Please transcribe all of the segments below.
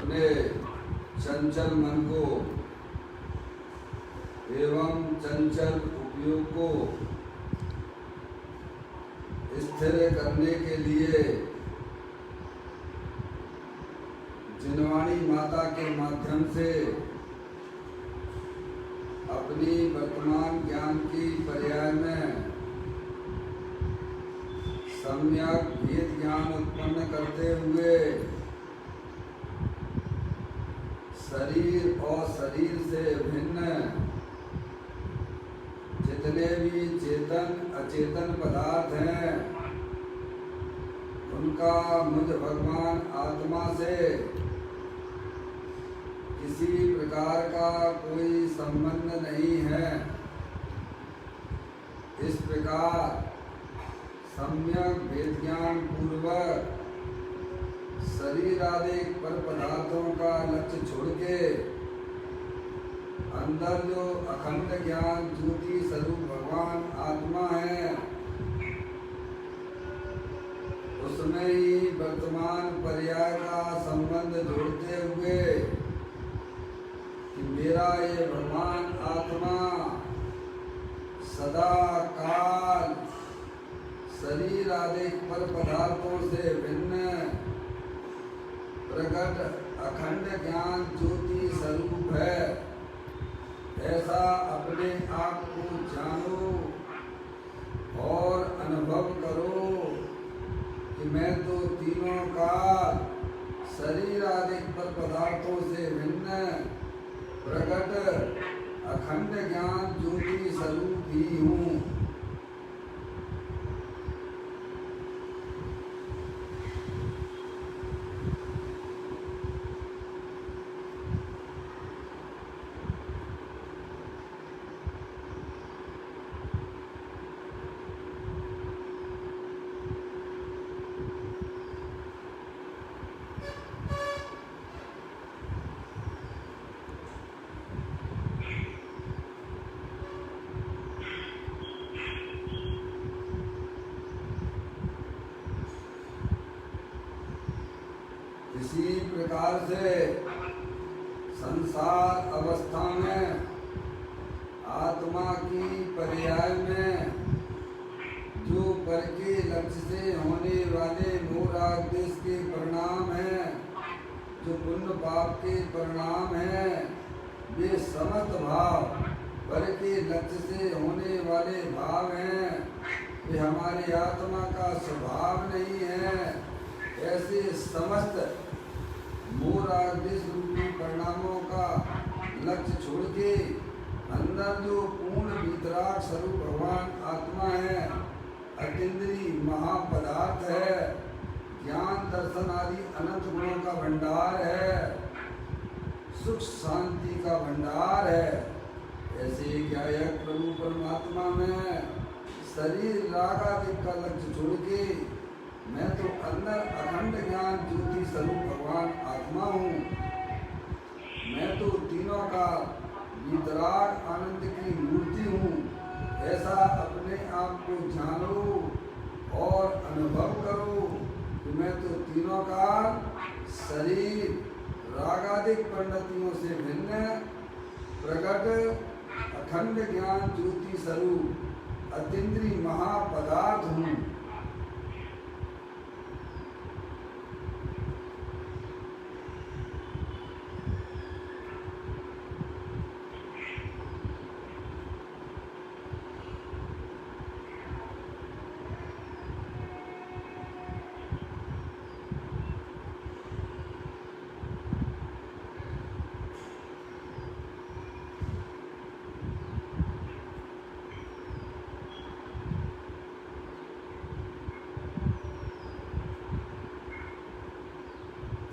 अपने चंचल मन को एवं चंचल उपयोग को स्थिर करने के लिए जिनवाणी माता के माध्यम से अपनी वर्तमान ज्ञान की पर्याय में सम्यक भेद ज्ञान उत्पन्न करते हुए शरीर और शरीर से भिन्न जितने भी चेतन अचेतन पदार्थ हैं उनका मुझ भगवान आत्मा से किसी प्रकार का कोई संबंध नहीं है। इस प्रकार सम्यक भेद ज्ञान पूर्वक शरीर आदि पर पदार्थों का लक्ष्य छोड़ के अंदर जो अखंड ज्ञान ज्योति स्वरूप भगवान आत्मा है उसमें ही वर्तमान पर्याय का संबंध जोड़ते हुए कि मेरा ये भगवान आत्मा सदा काल शरीर आदि पर पदार्थों से भिन्न प्रकट अखंड ज्ञान ज्योति स्वरूप है। ऐसा अपने आप को जानो और अनुभव करो कि मैं तो तीनों काल शरीर आदि पर पदार्थों से भिन्न प्रकट अखंड ज्ञान ज्योति स्वरूप ही हूँ। इसी प्रकार से संसार अवस्था में आत्मा की पर्याय में जो पर के लक्ष्य से होने वाले मोराग देश के परिणाम हैं, जो पुण्य पाप के परिणाम हैं, वे समस्त भाव पर के लक्ष्य से होने वाले भाव हैं। वे हमारी आत्मा का स्वभाव नहीं है। ऐसे समस्त मोरादेश रूपी परिणामों का लक्ष्य छोड़ के अंदर जो पूर्ण वितराग स्वरूप भगवान आत्मा है, अतीन्द्रिय महापदार्थ है, ज्ञान दर्शन आदि अनंत गुणों का भंडार है, सुख शांति का भंडार है। ऐसे ज्ञायक प्रभु परमात्मा में शरीर राग आदि का लक्ष्य छोड़ के मैं तो अंदर अखंड ज्ञान ज्योति स्वरूप भगवान आत्मा हूँ। मैं तो तीनों का वितराग आनंद की मूर्ति हूँ। ऐसा अपने आप को जानो और अनुभव करो कि मैं तो तीनों का शरीर रागादिक परिणतियों से भिन्न प्रकट अखंड ज्ञान ज्योति स्वरूप अतीन्द्रिय महापदार्थ हूँ।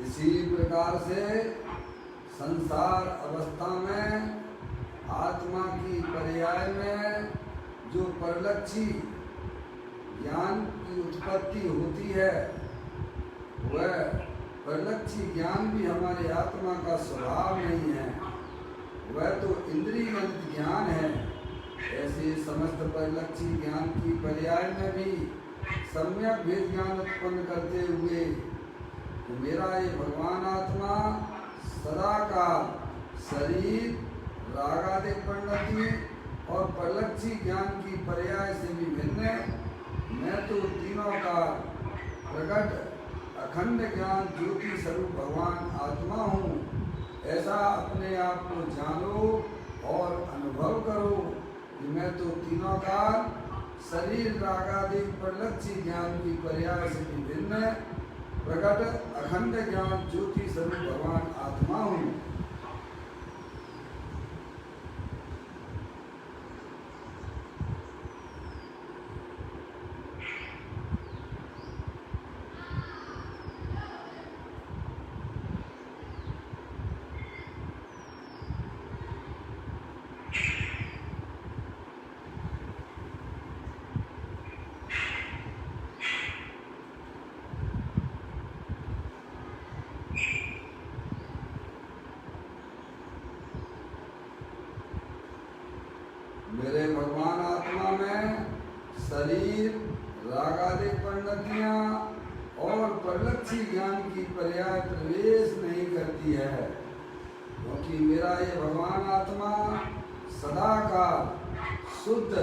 इसी प्रकार से संसार अवस्था में आत्मा की पर्याय में जो परलक्षी ज्ञान की उत्पत्ति होती है वह परलक्षी ज्ञान भी हमारे आत्मा का स्वभाव नहीं है, वह तो इंद्रियजनित ज्ञान है। ऐसे समस्त परलक्षी ज्ञान की पर्याय में भी सम्यक भेद ज्ञान उत्पन्न करते हुए तो मेरा ये भगवान आत्मा सदाकाल शरीर रागादिक परिणति और परलक्षी ज्ञान की पर्याय से भी भिन्न मैं तो तीनों का प्रकट अखंड ज्ञान ज्योति स्वरूप भगवान आत्मा हूँ। ऐसा अपने आप को जानो और अनुभव करो कि मैं तो तीनों काल शरीर रागादिक परलक्षी ज्ञान की पर्याय से भी भिन्न प्रकट अखंड ज्ञान ज्योति स्वरूप भगवान आत्मा हूँ। मेरे भगवान आत्मा में शरीर रागादिक परिणतियाँ और परलक्षी ज्ञान की पर्याय प्रवेश नहीं करती है, क्योंकि मेरा ये भगवान आत्मा सदा का शुद्ध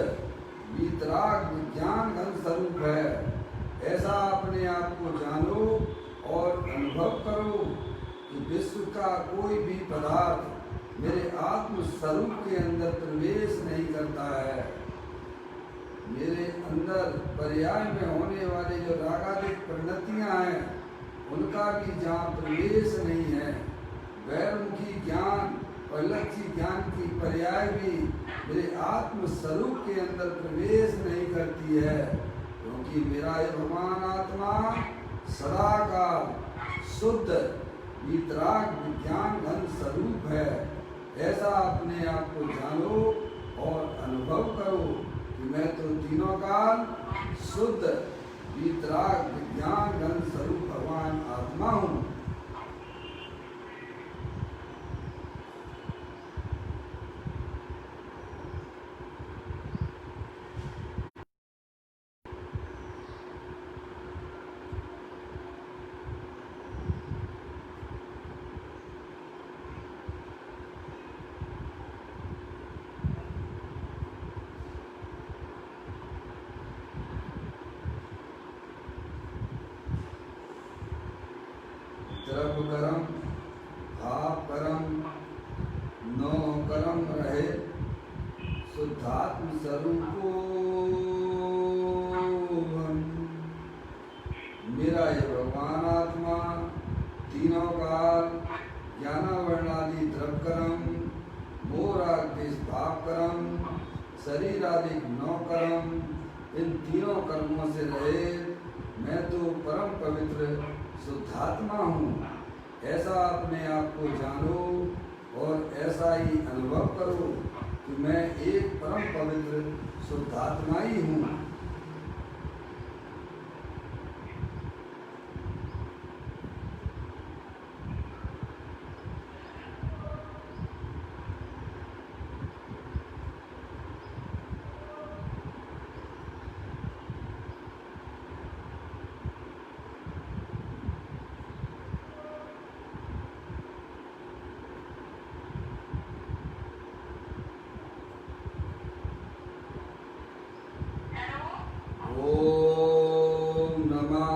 वीतराग विज्ञान घन स्वरूप है। ऐसा अपने आप को जानो और अनुभव करो कि विश्व का कोई भी पदार्थ मेरे आत्म स्वरूप के अंदर प्रवेश नहीं करता है। मेरे अंदर पर्याय में होने वाले जो रागादिक परिणतियाँ हैं उनका भी जहाँ प्रवेश नहीं है, वैरमुखी ज्ञान परलक्षी ज्ञान की पर्याय भी मेरे आत्म स्वरूप के अंदर प्रवेश नहीं करती है, क्योंकि मेरा ये भगवान आत्मा सदा का शुद्ध वीतराग विज्ञान घन स्वरूप है। ऐसा अपने आप को जानो और अनुभव करो कि मैं तो तीनों काल शुद्ध वीतराग विज्ञान घन स्वरूप भगवान आत्मा हूँ। द्रव करम आप करम नो करम रहे शुद्धात्म स्वरूप मेरा ये भगवान आत्मा तीनों काल ज्ञानावर्णादि द्रव करम मोरादेश भाव करम शरीरादिक नौ कर्म इन तीनों कर्मों से रहे मैं तो परम पवित्र शुद्धात्मा हूँ। ऐसा अपने आप को जानो और ऐसा ही अनुभव करो कि मैं एक परम पवित्र शुद्धात्मा ही हूँ। ओम नमः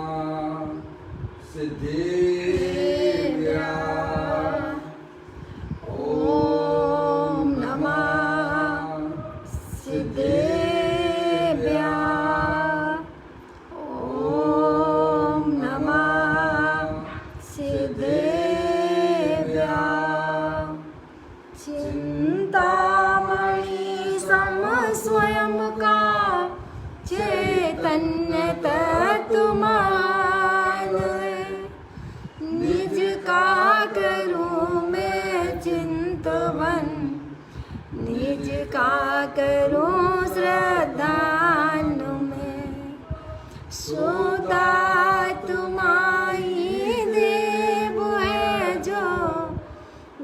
सिद्धेभ्यः। ओम नमः सिद्धेभ्यः। ओम नमः सिद्धेभ्यः। चिंतामणि सम स्वयं का चैतन्य तत्वमान निज का करूं मैं चिंतवन, निज का करूं श्रद्धान में सोता तुम्हारी देव है जो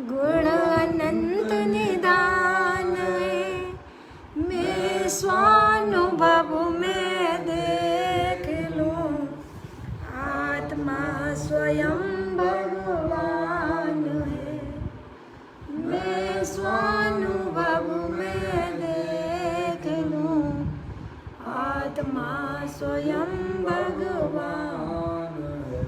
गुण अनंत निदान है। मैं स्वानुभव में देख लूं आत्मा स्वयं भगवान है। स्वयं भगवान है।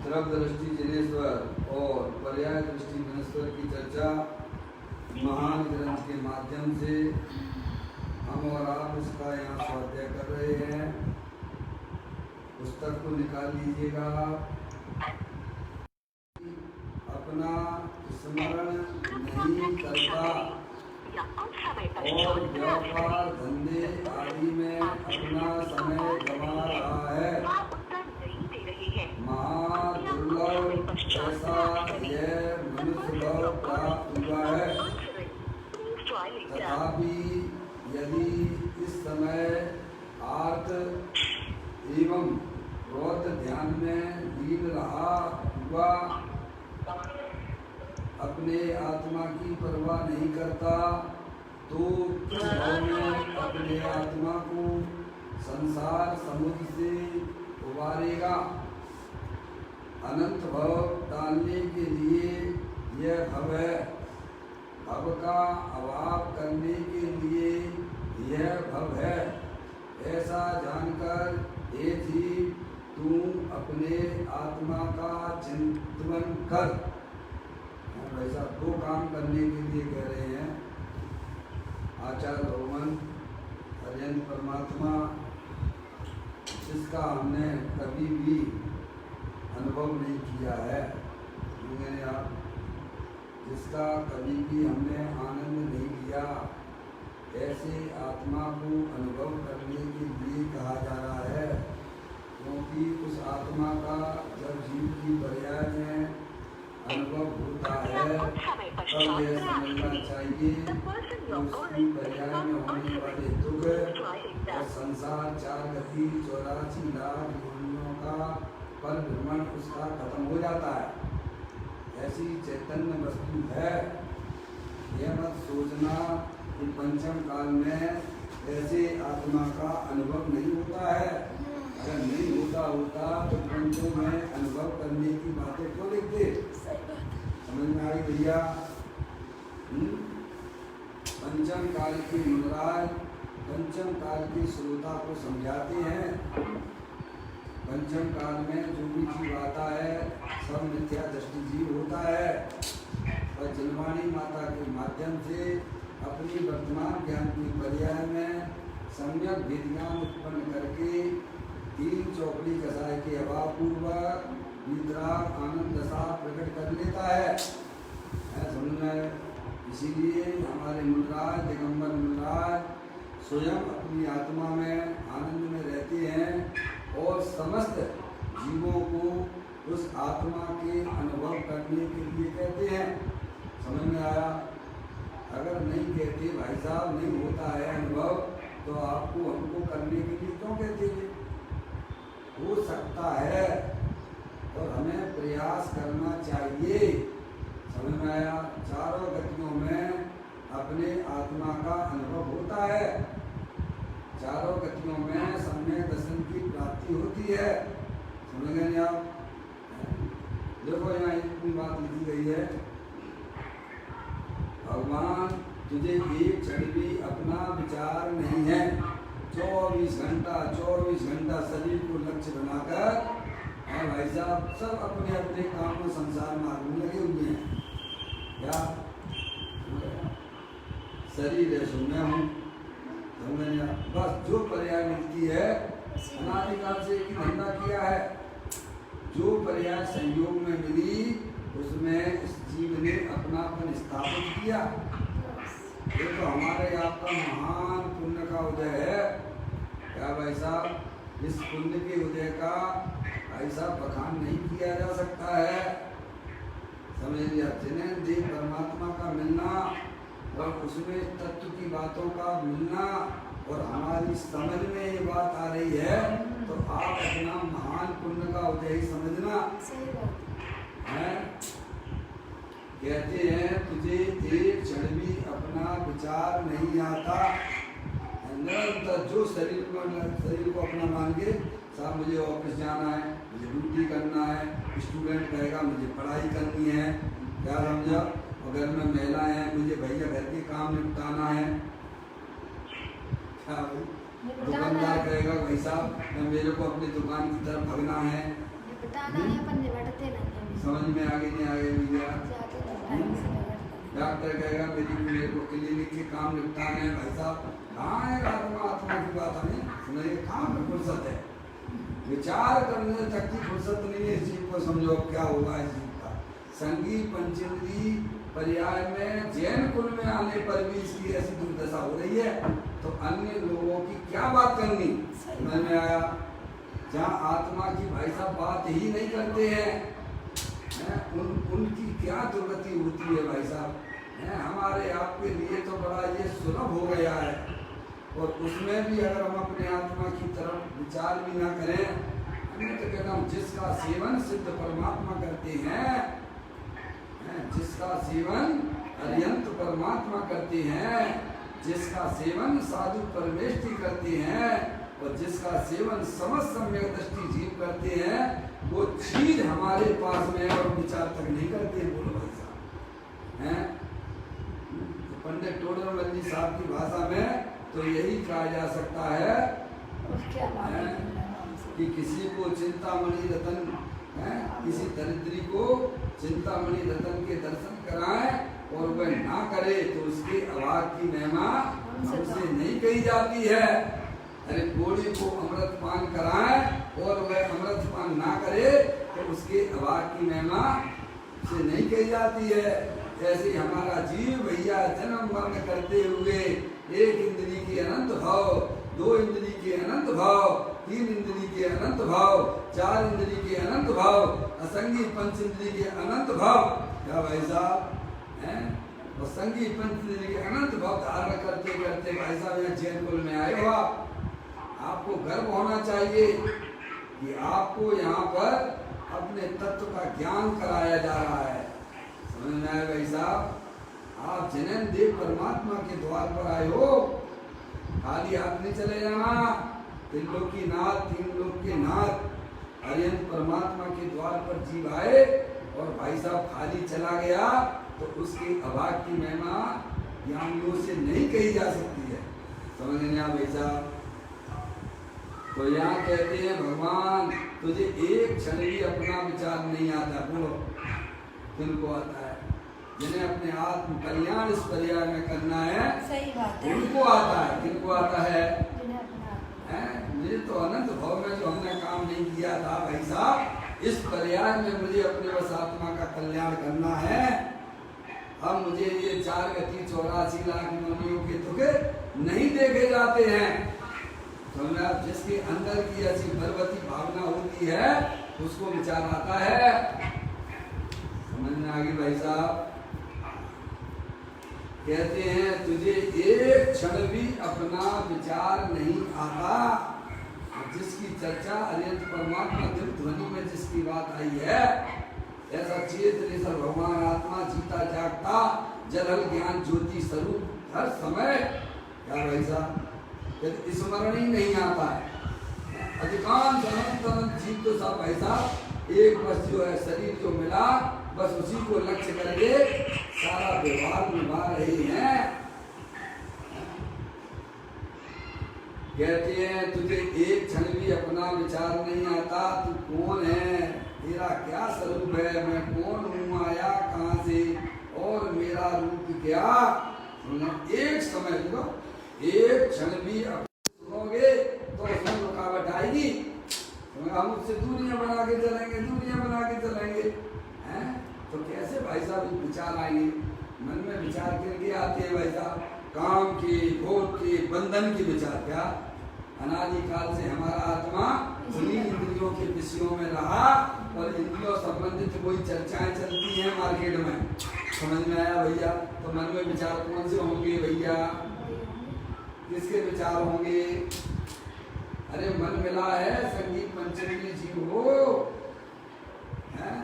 द्रव्य दृष्टि जिनेश्वर और पर्याय दृष्टि जिनेश्वर की चर्चा महान ग्रंथ के माध्यम से हम और आप इसका यहाँ स्वाध्याय कर रहे हैं। पुस्तक को निकाल लीजिएगा। अपना स्मरण नहीं करता और व्यापार धंधे आदि में अपना समय गंवा रहा है। महादुर्लभ ऐसा यह मनुष्य भाव प्राप्त हुआ है। तथापि यदि इस समय आर्त एवं क्रोध ध्यान में लीन रहा हुआ अपने आत्मा की परवाह नहीं करता तो किस भाव में अपने आत्मा को संसार समुद्र से उबारेगा। अनंत भव टालने के लिए यह भव है। भव का अभाव करने के लिए यह भव है। ऐसा जानकर हे जीव तू अपने आत्मा का चिंतन कर। वैसा दो काम करने के लिए कह रहे हैं आचार्य भगवान हरियंत परमात्मा, जिसका हमने कभी भी अनुभव नहीं किया है। आप जिसका कभी भी हमने आनंद नहीं लिया, ऐसे आत्मा को अनुभव करने के लिए कहा जा रहा है। क्योंकि उस आत्मा का जब जीव की पर्याय में अनुभव होता है तब यह समझना चाहिए कि उसकी पर्याय में होने वाले दुख और संसार 4 गति 84 लाख योनियों का पर भ्रमण उसका खत्म हो जाता है। ऐसी चैतन्य वस्तु है। यह मत सोचना कि पंचम काल में ऐसे आत्मा का अनुभव नहीं होता है। अगर नहीं होता तो पंचों में अनुभव करने की बातें क्यों लिखते? समझ में आई भैया? पंचम काल के मुनिराज पंचम काल के श्रोता को समझाते हैं। पंचम काल में जो भी जीव आता है सब मिथ्या दृष्टि जीव होता है और जलवाणी माता के माध्यम से अपनी वर्तमान ज्ञान की पर्याय में सम्यक विज्ञान उत्पन्न करके 3 चौकड़ी कसाय के अभाव पूर्वक वितराग आनंद दशा प्रकट कर लेता है। समझ में? इसीलिए हमारे मुनिराज दिगंबर मुनिराज स्वयं अपनी आत्मा में आनंद में रहते हैं और समस्त जीवों को उस आत्मा के अनुभव करने के लिए कहते हैं। समझ में आया? अगर नहीं कहते भाई साहब नहीं होता है अनुभव तो आपको हमको करने के लिए क्यों कहते हैं? हो सकता है और हमें प्रयास करना चाहिए। समझ में आया? चारों गतियों में अपने आत्मा का अनुभव होता है। चारों गतियों में सम्यक दर्शन की प्राप्ति होती है। समझ गए आप? देखो यहाँ इतनी बात लिखी गई है, भगवान तुझे एक क्षण भी अपना विचार नहीं है। 24 घंटा शरीर को लक्ष्य बनाकर और भाई साहब सब अपने अपने काम में संसार मार्ग में लगे हुए हैं। क्या शरीर है सो मैं हूँ। बस जो पर्याय मिलती है अनादिकाल से एक धंधा किया है। जो पर्याय संयोग में मिली उसमें इस जीव ने अपनापन स्थापित किया। ये तो हमारे आपका महान पुण्य का उदय है। क्या भाई साहब? इस पुण्य के उदय का ऐसा बखान नहीं किया जा सकता है। समझ लिया? जिन्हें देव परमात्मा का मिलना और उसमें तत्व की बातों का मिलना और हमारी समझ में ये बात आ रही है तो आप अपना महान पुण्य का उदय ही समझना है। कहते हैं तुझे एक क्षण भी अपना विचार नहीं आता। निरंतर जो शरीर को अपना मान के साहब मुझे ऑफिस जाना है, मुझे ड्यूटी करना है, स्टूडेंट कहेगा मुझे पढ़ाई करनी है। क्या समझा? और घर में महिलाएं हैं, मुझे भैया घर के काम निपटाना है, क्या भाई? दुकानदार कहेगा भाई साहब मेरे को अपनी दुकान की तरफ भगना है, समझ में आगे नहीं आगे भैया? डॉक्टर कहेगा मेरे को क्लिनिक के काम निपटाने हैं, भाई साहब कहाँ है आत्मा की बात हमें सुनिए, कहाँ में फुर्सत है? विचार करने तक की फुर्सत नहीं है इस जीव को, समझो अब क्या होगा इस जीव का। संगी पंचेंद्री पर्याय में जैन कुल में आने पर भी इसकी ऐसी दुर्दशा हो रही है, तो अन्य लोगों की क्या बात करनी? समझ में आया? जहाँ आत्मा की भाई साहब बात ही नहीं करते हैं, उनकी क्या दुर्गति होती है भाई साहब? हमारे आपके लिए तो बड़ा ये सुलभ हो गया है, और उसमें भी अगर हम अपने आत्मा की तरफ विचार भी ना करें, मैं तो कहता हूँ जिसका सेवन सिद्ध परमात्मा करते हैं, जिसका सेवन अरियंत परमात्मा करते हैं, जिसका सेवन साधु परमेष्टि करते हैं, और जिसका सेवन समस्त सम्यक दृष्टि जीव करते हैं, वो चीज हमारे पास में और विचार तक नहीं करते। बोलो भाई साहब, हैं? तो पंडित टोडरमल जी साहब की भाषा में तो यही कहा जा सकता है कि किसी को चिंतामणि रतन, किसी दरिद्री को चिंतामणि रतन के दर्शन कराएं और वह ना करे तो उसके अभाव की महिमा हमसे नहीं कही जाती है। अरे घोड़ी को अमृत पान कराएं और वह अमृत पान ना करे तो उसके अभाव की महिमा से नहीं कही जाती है। ऐसे हमारा जीव भैया जन्म मरण करते हुए एक इंद्री के अनंत भाव, दो इंद्री के अनंत भाव, तीन इंद्री के अनंत भाव, चार इंद्री के अनंत भाव, असंगी पंच इंद्री के अनंत भाव, क्या भाई साहब हैं? और संगी पंच इंद्री के अनंत भाव धारण करते करते भाई साहब यहाँ जैन कुल में आए हो। आपको गर्व होना चाहिए कि आपको यहाँ पर अपने तत्व का ज्ञान कराया जा रहा है। समझ में आए भाई साहब? आप जैन देव परमात्मा के द्वार पर आए हो, खाली हाथ नहीं चले जाना। तीन लोक की नाथ, तीन लोक के नाथ अरियंत परमात्मा के द्वार पर जीव आए और भाई साहब खाली चला गया तो उसकी अभाग की महिमा ज्ञानियों से नहीं कही जा सकती है। समझ में आया भाई साहब? तो यहाँ कहते हैं भगवान तुझे एक क्षण भी अपना विचार नहीं आता। बोलो किनको आता है? जिन्हें अपने आत्म कल्याण इस पर्याय में करना है, सही बात है, उनको आता है। किनको आता है? मुझे तो अनंत भाव में जो हमने काम नहीं किया था भाई साहब, इस पर्याय में मुझे अपने बस आत्मा का कल्याण करना है। अब मुझे ये 4 गति 84 लाख योनियों के दुख नहीं देखे जाते हैं। तो जिसके अंदर की ऐसी भरवती भावना होती है उसको विचार आता है। समझ में आ गई भाई साहब? कहते हैं तुझे एक क्षण भी अपना विचार नहीं आता। जिसकी चर्चा अरियंत परमात्मा दिव्य ध्वनि में जिसकी बात आई है, ऐसा चेतन भगवान आत्मा जीता जागता जलल ज्ञान ज्योति स्वरूप हर समय, क्या भाई साहब, स्मरण ही नहीं आता है। अधिकांश अनंत जीव तो सब भाई साहब एक बस जो है शरीर जो मिला बस उसी को लक्ष्य करके सारा व्यवहार निभा रहे हैं। कहते हैं तुझे एक क्षण भी अपना विचार नहीं आता। तू कौन है, तेरा क्या स्वरूप है, मैं कौन हूँ, आया कहाँ से और मेरा रूप क्या। एक समय देखो, एक क्षण भी सुनोगे तो उसमें रुकावट आएगी। हम उससे दूरियां बना के चलेंगे, दूरियां बना के चलेंगे, हैं? तो कैसे भाई साहब विचार आएंगे? मन में विचार करके आते हैं भाई साहब, काम के, भोग के, बंधन के विचार। क्या अनादि काल से हमारा आत्मा उन्हीं इंद्रियों के विषयों में रहा और इंद्रियों संबंधित कोई चर्चाएं चलती हैं मार्केट में। समझ में आया भैया? तो मन में विचार कौन से होंगे भैया? किसके विचार होंगे? अरे मन मिला है संगीत पंचमी जीव हो, है?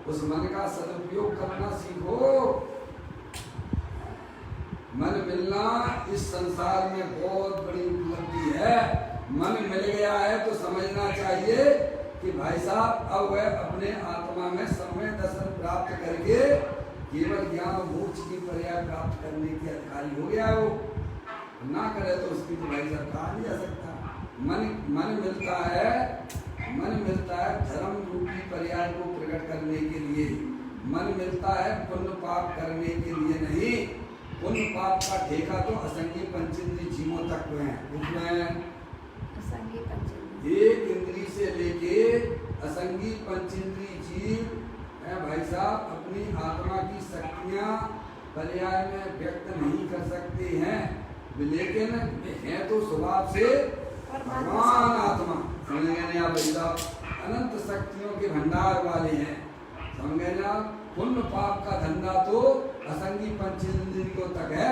उस मन का सदुपयोग करना सीखो। मन मिलना इस संसार में बहुत बड़ी उपलब्धि है। मन मिल गया है तो समझना चाहिए कि भाई साहब अब वह अपने आत्मा में समय दर्शन प्राप्त करके केवल ज्ञान और मोक्ष की पर्याय प्राप्त करने के अधिकारी हो गया वो, ना करे तो उसकी तो भाई साहब कहा नहीं जा सकता। मन मिलता है धर्म रूपी पर्याय को प्रकट करने के लिए, मन मिलता है पुण्य पाप करने के लिए नहीं। पुण्य पाप का ठेका तो असंगी पंचेंद्रिय जीवों तक है। उसमें एक इंद्री से लेके असंगी पंचेंद्रिय जीव है भाई साहब, अपनी आत्मा की शक्तियां पर्याय में व्यक्त नहीं कर सकते हैं, लेकिन है तो स्वभाव से भगवान आत्मा। समझ गए आप भाई साहब, अनंत शक्तियों के भंडार वाले हैं। समझ गए ना। पुण्य पाप का धंधा तो असंगी पंचेंद्रियों तक है,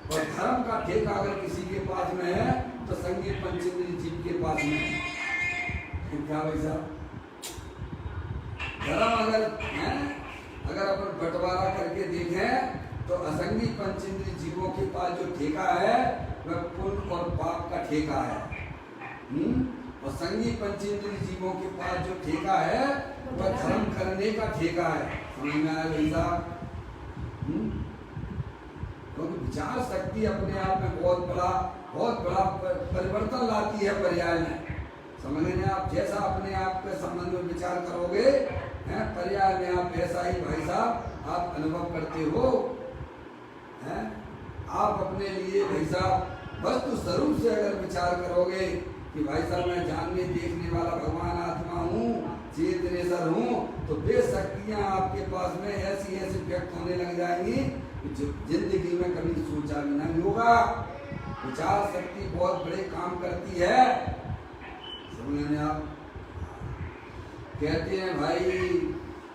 और धर्म का ठेका अगर किसी के पास में है तो संगी पंचेंद्रिय जीव के पास में है। क्या भाई साहब, धर्म अगर अपन बंटवारा करके देखें तो असंगी पंचेंद्रिय जीवों के पास जो ठेका है वह पुण्य और पाप का ठेका है। और संगी पंचेंद्रिय जीवों के पास जो ठेका है वह धर्म करने का ठेका है। समझ में आया भाई साहब। क्योंकि विचार शक्ति अपने आप में बहुत बड़ा परिवर्तन लाती है पर्याय में। समझ में आप, जैसा अपने आप के संबंध में विचार करोगे पर्याय में आप वैसा ही भाई साहब आप अनुभव करते हो। आप अपने लिए भाई साहब वस्तु स्वरूप से अगर विचार करोगे कि भाई साहब मैं जानने देखने वाला भगवान आत्मा हूँ, चेतनेश्वर हूँ, तो वे शक्तियाँ आपके पास में ऐसी ऐसी व्यक्त होने लग जाएंगी कि जो जिंदगी में कभी सोचा भी नहीं होगा। विचार शक्ति बहुत बड़े काम करती है। समझ आप। कहते हैं भाई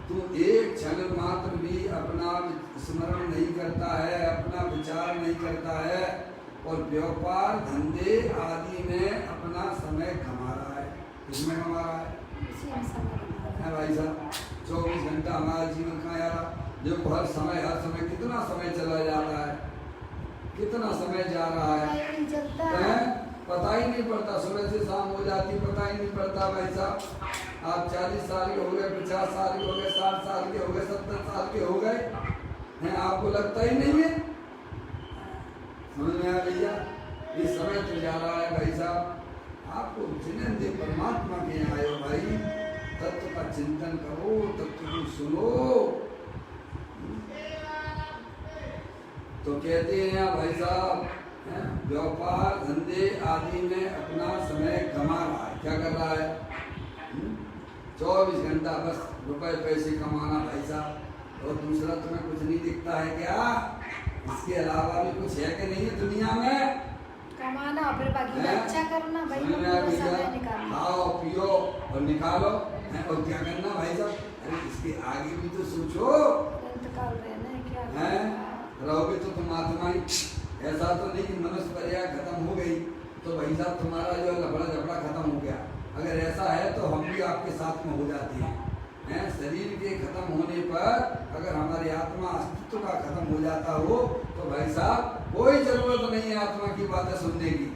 तू एक क्षण मात्र भी अपना स्मरण नहीं करता है, अपना विचार नहीं करता है, और व्यापार धंधे आदि में अपना समय कमा रहा है। किसमें कमा रहा है? भाई साहब 24 घंटा हमारा जीवन का यार देखो, हर समय कितना समय चला जाता है, कितना समय जा रहा है, पता ही नहीं पड़ता। सुबह से शाम हो जाती, पता ही नहीं पड़ता भाई साहब। आप 40 साल के हो गए, 50 साल के हो गए, 60 साल के हो गए, 70 साल के हो गए हैं, आपको लगता ही नहीं है। समझ में आया भैया? ये समय तो जा रहा है भाई साहब। आपको जिन्हें परमात्मा के आए हो भाई, तत्व का चिंतन करो, तत्व को सुनो। तो कहते हैं भाई साहब व्यापार धंधे आदि में अपना समय कमा रहा है। क्या कर रहा है? 24 घंटा बस रुपए पैसे कमाना भाई साहब, और दूसरा तुम्हें कुछ नहीं दिखता है क्या? इसके अलावा भी कुछ है कि नहीं है दुनिया में? कमाना और फिर बाकी अच्छा करना भाई, समय निकालना, खाओ पियो और निकालो, और क्या करना भाई साहब? अरे इसके आगे भी तो सोचो। रहोगे तो तुम आत्मा ही। ऐसा तो नहीं कि मनुष्य पर्याय खत्म हो गई तो भाई साहब तुम्हारा जो लफड़ा झपड़ा खत्म हो गया। अगर ऐसा है तो हम भी आपके साथ में हो जाते हैं। शरीर के खत्म होने पर अगर हमारी आत्मा अस्तित्व का खत्म हो जाता हो तो भाई साहब कोई जरूरत नहीं है आत्मा की बातें सुनने की।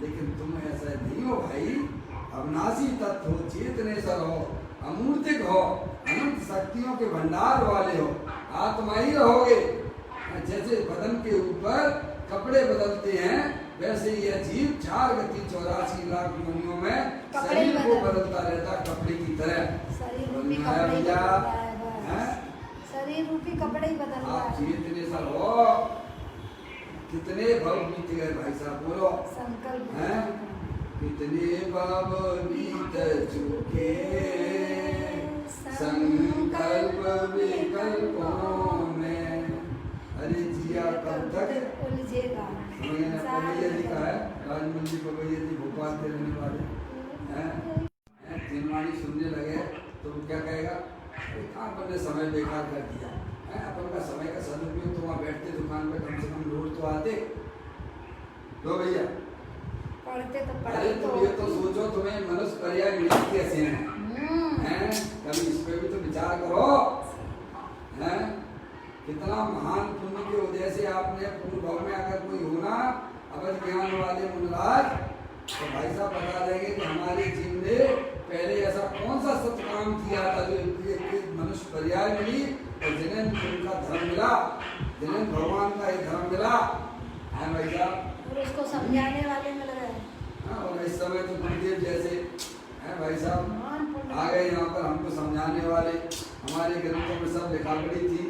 लेकिन तुम ऐसा नहीं हो भाई, अविनाशी तत्व हो, चेतनेश्वर हो, अमूर्तिक हो, अनंत शक्तियों के भंडार वाले हो, आत्मा ही रहोगे। जैसे बदन के ऊपर कपड़े बदलते हैं वैसे यह जीव 4 गति 84 लाख योनियों में शरीर को बदलता रहता कपड़े की तरह। शरीर रूपी कपड़े ही बदल रहा है। आप चेतनेश्वर हो। कितने भव बीत गए भाई साहब, बोलो संकल्प हैं? कितने भव बीत चुके संकल्प विकल्पों में, अरे जिया कब तक उलझेगा। पवैया जी का है, राजमंदिर पवैया जी भोपाल के रहने वाले हैं। तीनवाणी सुनने लगे तो वो क्या कहेगा? कहाँ अपन ने समय बेकार कर दिया है। अपन का समय का सदुपयोग तो वहाँ बैठते दुकान पे कम से कम लोग तो आते। तो भैया पढ़ते तो अरे तुम ये तो सोचो तुम्हें मनुष्य पर्याय मिली कैसे हैं? कभी इस पे भी तो विचार करो। हैं कितना महान पुण्य के उदय से आपने पूर्व भाव में अगर कोई होना अगर ज्ञान वाले मुनराज तो भाई साहब बता देंगे कि हमारे जीव ने पहले ऐसा कौन सा सत्य काम किया था जो मनुष्य पर्याय मिली और जिन्हें उनका धर्म मिला, जिन्हें भगवान का ही धर्म मिला है भाई साहब, और उसको समझाने वाले मिल गए। और इस समय तो गुरुदेव जैसे है भाई साहब महान पुण्य। आ गए यहाँ पर हमको समझाने वाले। हमारे ग्रंथों में सब लिखा पड़ी थी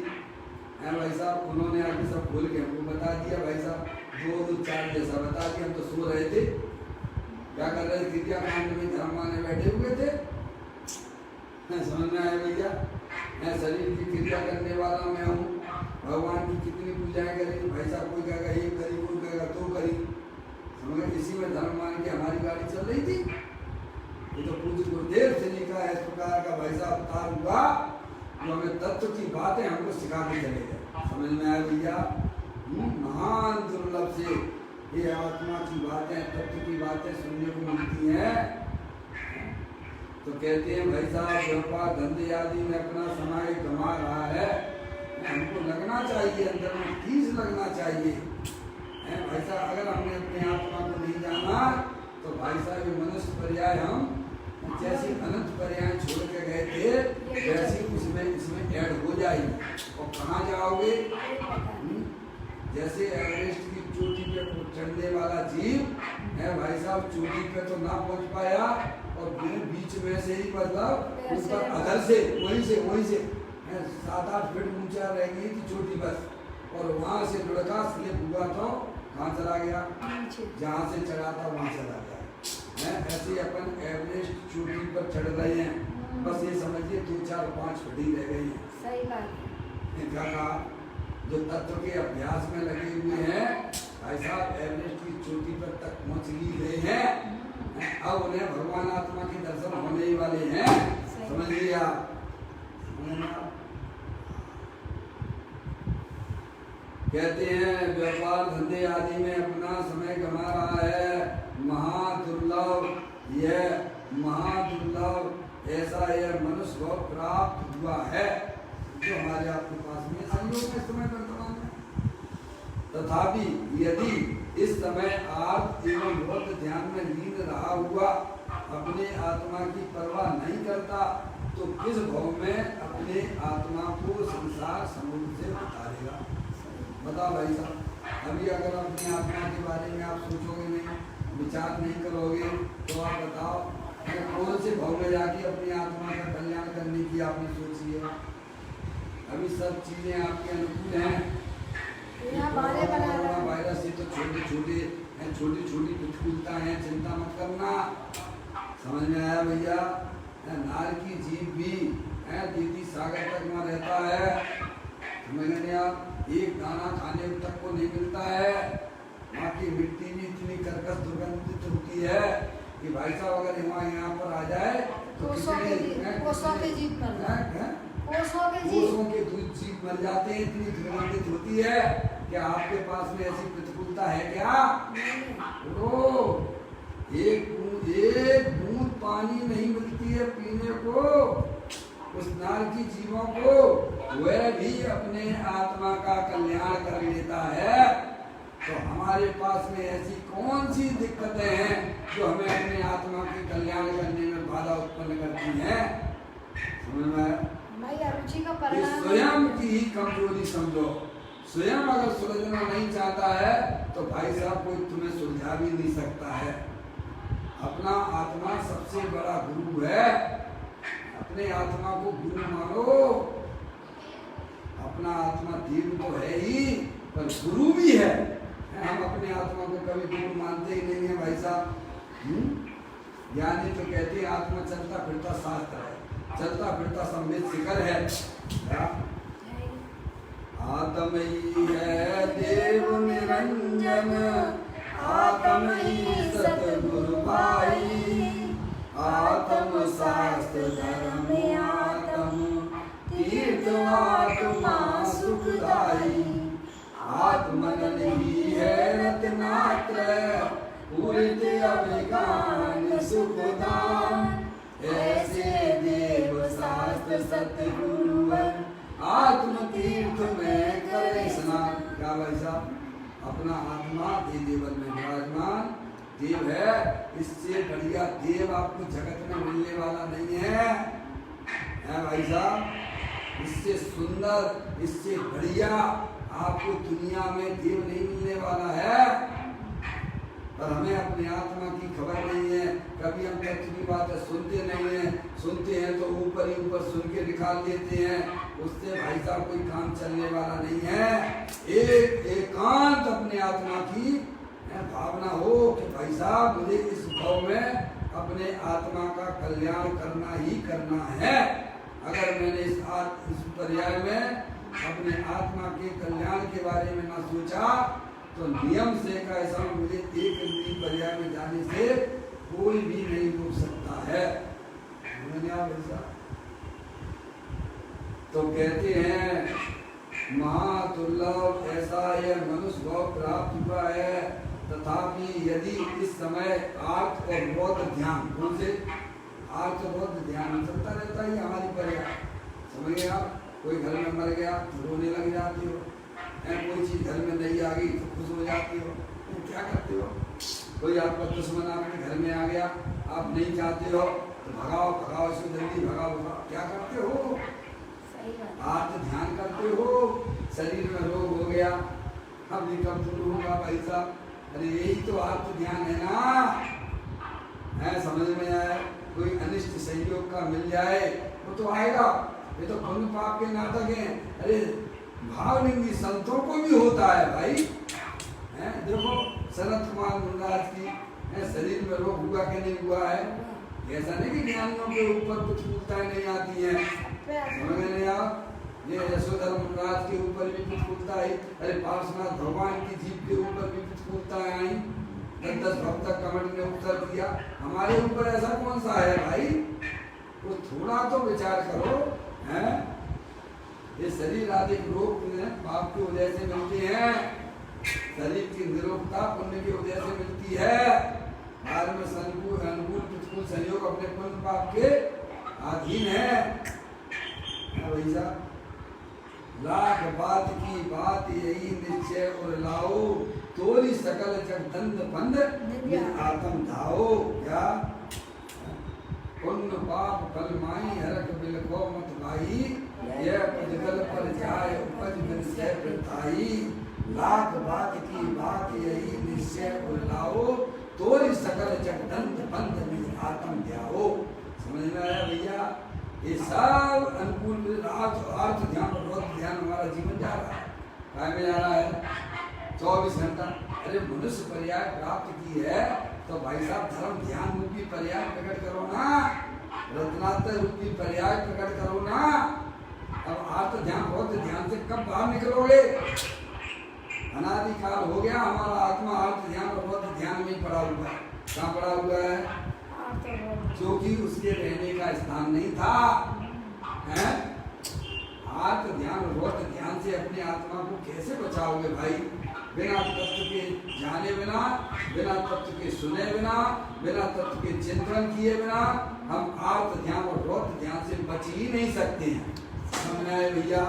है भाई साहब, उन्होंने आके सब खोल के हमको बता दिया भाई साहब, 2 4 जैसा बता दिया। हम तो सो रहे थे, क्या कर रहे थे, क्रिया कांड में धर्म माने बैठे हुए थे। समझ में आया भैया, मैं शरीर की क्रिया करने वाला मैं हूँ, भगवान की कितनी पूजाएं करी भाई साहब, कोई कहेगा ये करी, कोई कहेगा तो करी, समझ गए। इसी में धर्म मान के हमारी गाड़ी चल रही थी। ये तो पूज्य गुरुदेव से लिखा है, इस प्रकार का भाई साहब अवतार हुआ जो हमें तत्व की बातें हमको सिखा के चले गए। समझ में आया भैया, महान दुर्लभ से ये आत्मा की बातें, तत्व की बातें सुनने को मिलती हैं। तो कहते हैं भाई साहब व्यापार धंधे आदि में अपना समय गंवा रहा है, हमको लगना चाहिए, अंदर में खींच लगना चाहिए भाई साहब। अगर हमने अपने आत्मा को नहीं जाना तो भाई साहब ये मनुष्य पर्याय हम जैसे अनंत पर्याय छोड़ के गए थे वैसे इसमें ऐड हो जाएगी। और कहाँ जाओगे, जैसे एवरेस्ट की चोटी पे चढ़ने वाला जीव है भाई साहब, चोटी पे तो ना पहुंच पाया और बीच में से ही मतलब ऊपर अधर से वहीं से 7-8 फीट ऊंचा रह गई थी चोटी बस, और वहां से लुढ़का स्लिप हुआ तो कहाँ चला गया, जहाँ से चढ़ा था वहां चला गया। ऐसे अपन एवरेस्ट चोटी पर चढ़ रहे हैं, बस ये समझिए 2 4 5 फीट ही रह गई है। सही बात। क्या कहा, जो तत्व के अभ्यास में लगे हुए हैं भाई साहब, एवरेस्ट की चोटी पर तक पहुंच गए हैं, अब उन्हें भगवान आत्मा के दर्शन होने ही वाले हैं। समझ लिये आप, कहते हैं व्यापार धंधे आदि में अपना समय गंवा रहा है, महादुर्लभ ऐसा यह मनुष्य को प्राप्त हुआ है जो हमारे आपके पास में संयोग के समय वर्तमान में। तथापि यदि इस समय आप एवं बहुत ध्यान में लीन रहा हुआ अपने आत्मा की परवाह नहीं करता तो किस भाव में अपने आत्मा को संसार समुद्र से उतारेगा। बताओ भाई साहब, अभी अगर अपनी आत्मा के बारे में आप सोचोगे नहीं, विचार नहीं करोगे तो आप बताओ कौन से भाव में जाके अपनी आत्मा का कल्याण करने की आपने सोची है। अभी सब चीजें आपके अनुकूल हैं, कोरोना वायरस से तो छोटी प्रतिकूलता है, चिंता मत करना। समझ में आया भैया, नार की जीव भी दीदी सागर तक में रहता है, समझ नहीं आप, एक दाना खाने तक को नहीं मिलता है। वहाँ की मिट्टी भी इतनी कर्कश दुर्गंधित होती है कि भाई साहब अगर यहाँ पर आ जाए तो कोसों के जीव मर जाते हैं, इतनी दुर्गंधित होती है। क्या आपके पास में ऐसी प्रतिकूलता है क्या? एक बूंद पानी नहीं मिलती है पीने को उस नार की जीवों को, वह भी अपने आत्मा का कल्याण कर लेता है। तो हमारे पास में ऐसी कौन सी दिक्कतें हैं जो हमें अपने आत्मा के कल्याण करने में बाधा उत्पन्न करती हैं? समझ में? स्वयं की ही कमजोरी समझो। स्वयं अगर सुलझना नहीं चाहता है तो भाई साहब कोई तुम्हें सुलझा भी नहीं सकता है। अपना आत्मा सबसे बड़ा गुरु है, अपने आत्मा को गुरु मानो। अपना आत्मा देव तो है ही पर गुरु भी है। हम अपने आत्मा को कभी गुरु मानते ही नहीं है भाई साहब। ज्ञानी तो कहते हैं आत्मा चलता फिरता शास्त्र है, चलता फिरता संवेद शिखर है। आत्म ही है देव निरंजन, आत्म ही सतगुरु भाई, आत्म शास्त्र धर्म आत्म तीर्थ आत्मा सुखदाई, आत्मन ही है रत्नात्र पूरित अभिज्ञान सुखदान, ऐसे देव शास्त्र सतगुरुवर आत्म तीर्थ में करे स्नान। क्या भाई साहब, अपना आत्मा देवल में विराजमान देव है, इससे बढ़िया देव आपको जगत में मिलने वाला नहीं है भाई साहब। इससे सुंदर, इससे बढ़िया आपको दुनिया में देव नहीं मिलने वाला है। पर हमें अपनी आत्मा की खबर नहीं है, कभी हम तत्व की बातें सुनते नहीं हैं, सुनते हैं तो ऊपर ही ऊपर सुन के निकाल देते हैं, उससे भाई साहब कोई काम चलने वाला नहीं है। एक एकांत अपने आत्मा की भावना हो कि भाई साहब मुझे इस भाव में अपने आत्मा का कल्याण करना ही करना है। अगर मैंने इस पर्याय में अपने आत्मा के कल्याण के बारे में ना सोचा तो नियम से का ऐसा मुझे एक इंद्रिय पर्याय में जाने से कोई भी नहीं रोक सकता है। तो कहते हैं महादुर्लभ ऐसा यह मनुष्य भाव प्राप्त हुआ है, तथापि यदि इस समय आर्थ और बौद्ध ध्यान, कौन से आर्थ और बौद्ध ध्यान चलता रहता है हमारी पर्याय, समझ गए आप? कोई घर में मर गया तो रोने लग जाती हो, कोई चीज घर में नहीं आ गई तो खुश हो जाती हो, तो क्या करते हो? कोई आपका दुश्मन आपके घर में आ गया, आप नहीं चाहते हो तो भगाओ भगाओ इसको जल्दी भगाओ भगाओ, क्या करते हो? आप ध्यान करते हो। शरीर में रोग हो गया, अब ये कब दूर होगा भाई साहब? अरे यही तो आप ध्यान है ना, है समझ में आया? कोई अनिष्ट सहयोग का मिल जाए वो तो आएगा, ये तो पुण्य पाप के नाटक हैं। अरे भावलिंगी संतों को भी होता है भाई, है? देखो सनत कुमार मुंडाज की शरीर में रोग हुआ कि नहीं हुआ है? ऐसा नहीं कि ज्ञानियों के ऊपर कुछ पूछताएं नहीं आती हैं, समझ नहीं आप? ये यशोधर मुंडाज के ऊपर भी कुछ पूछता है, अरे पार्श्वनाथ भगवान की जीभ के ऊपर भी कुछ पूछताएं आई, 10 भक्त कमेंट ने उत्तर दिया। हमारे ऊपर ऐसा कौन सा है भाई? वो थोड़ा तो विचार करो, है? ये शरीर आदि रोग पाप की वजह से मिलते हैं, शरीर की निरोगता पुण्य की वजह से मिलती है। बाद में अनुकूल प्रतिकूल संयोग अपने पुण्य पाप के अधीन है। वैसा लाख बात की बात यही निश्चय और लाओ, तोरी सकल जग दंड बंद आत्म धाओ। क्या पुण्य पाप फल माई हरक बिल को मत भाई, यह पुजगल पर जाय उपज मिल से प्रताई। लाख बात की बात यही निश्चय और लाओ, तोरी सकल जग दंड बंद में आत्म ध्याओ। समझ में आया भैया? ये सब अनुकूल अर्थ ध्यान और रोध ध्यान हमारा जीवन जा रहा है, काय में जा रहा है? 24 घंटा। अरे मनुष्य पर्याय प्राप्त की है तो भाई साहब धर्म ध्यान रूपी पर्याय प्रकट करो ना, रत्नात्र रूपी पर्याय प्रकट करो ना। अब अर्थ ध्यान रोध ध्यान से कब बाहर निकलोगे? अनादिकाल हो गया हमारा आत्मा अर्थ ध्यान और रोध ध्यान में पड़ा हुआ है। कहाँ पड़ा हुआ है? जो कि उसके रहने का स्थान नहीं था, हैं? आत्म ध्यान रोध ध्यान से अपने आत्मा को कैसे बचाओगे भाई? बिना तत्व के जाने बिना, बिना तत्व के सुने बिना, बिना तत्व के चिंतन किए बिना हम आत्म ध्यान और रोध ध्यान से बच ही नहीं सकते हैं। समझ आए भैया?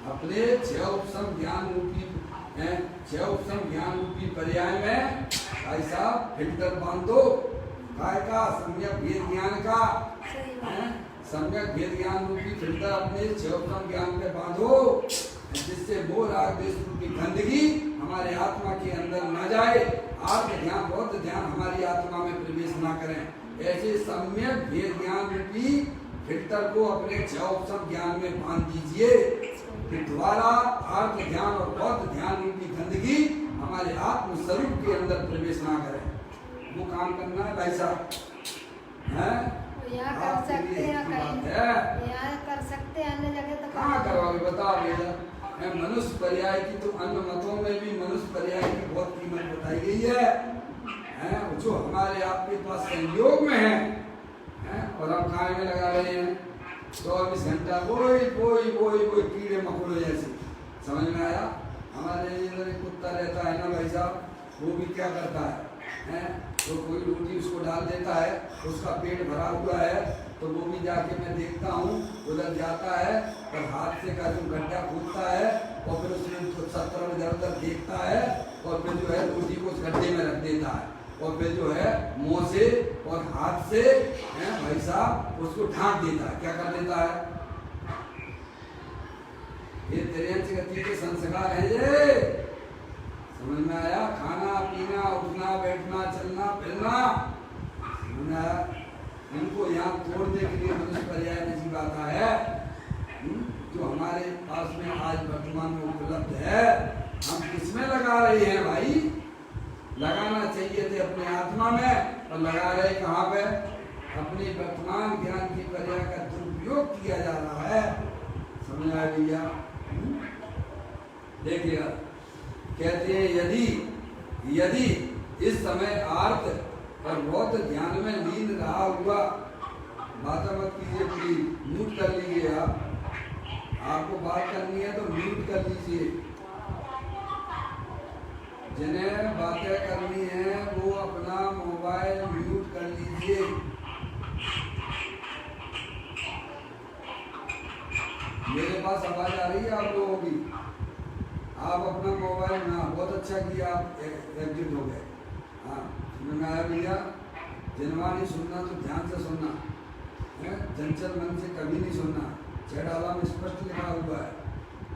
अपने छह उपसम ज्ञान रूपी पर्याय में भाई साहब फिल्टर बांध दो, काय का? सम्यक भेद ज्ञान का, सम्यक भेद ज्ञान रूपी फिल्टर अपने छह उपसम ज्ञान पे बांधो, जिससे वो राग द्वेष रूपी गंदगी हमारे आत्मा के अंदर न जाए, आत्म ध्यान बौद्ध ध्यान हमारी आत्मा में प्रवेश ना करें। ऐसे सम्यक भेद ज्ञान रूपी फिल्टर को अपने छह उपसम ज्ञान में बांध दीजिए, कि द्वारा अर्थ ध्यान और बौद्ध ध्यान रूपी गंदगी हमारे आत्म स्वरूप के अंदर प्रवेश ना करें। वो काम करना है भाई साहब, हैं? यहाँ कर सकते हैं, कहीं यहाँ कर सकते हैं, अन्य जगह तो कहाँ करवाओगे बताओ भैया? मनुष्य पर्याय की तो अन्य मतों में भी मनुष्य पर्याय की बहुत कीमत बताई गई है, जो हमारे आपके पास संयोग में है, और हम खाने में लगा रहे हैं 24 घंटा वही कीड़े मकोड़े जैसे। समझ में आया? हमारे इधर एक कुत्ता रहता है ना भाई साहब, वो भी क्या करता है? तो कोई रोटी उसको डाल देता है, उसका पेट भरा हुआ है, तो वो भी जाके मैं देखता हूँ उधर जाता है और हाथ से का जो गड्ढा खोदता है और फिर उसमें 70 इधर उधर देखता है और फिर जो है रोटी को उस गड्ढे में रख देता है और फिर जो है मुंह से और हाथ से भाई साहब उसको ढांक देता है। क्या कर देता है? त्रियंच गति के संस्कार हैं ये। समझ में आया? खाना पीना, उठना बैठना, चलना फिरना, समझ में आया? इनको यहाँ तोड़ने के लिए मनुष्य पर्याय में जीव आता है। जो हमारे पास में आज वर्तमान में उपलब्ध है, हम किसमें लगा रहे हैं भाई? लगाना चाहिए थे अपने आत्मा में, और लगा रहे कहाँ पे? अपने वर्तमान ज्ञान की पर्याय का दुरुपयोग किया जा रहा है। समझ आया भैया? देखिएगा, कहते हैं यदि इस समय आर्त और बहुत ध्यान में लीन रहा हुआ, बात मत कीजिए प्लीज, म्यूट कर लीजिए। आपको बात करनी है तो म्यूट कर लीजिए। जिन्हें बातें करनी है वो अपना मोबाइल म्यूट कर लीजिए। मेरे पास आवाज आ रही है आप लोगों की? आप अपना मोबाइल ना, बहुत अच्छा किया आप एग्जिट हो गए। हाँ, समझ में आया भैया? जिनवानी सुनना तो ध्यान से सुनना है, चंचल मन से कभी नहीं सुनना। छेड़ाला में स्पष्ट लिखा हुआ है,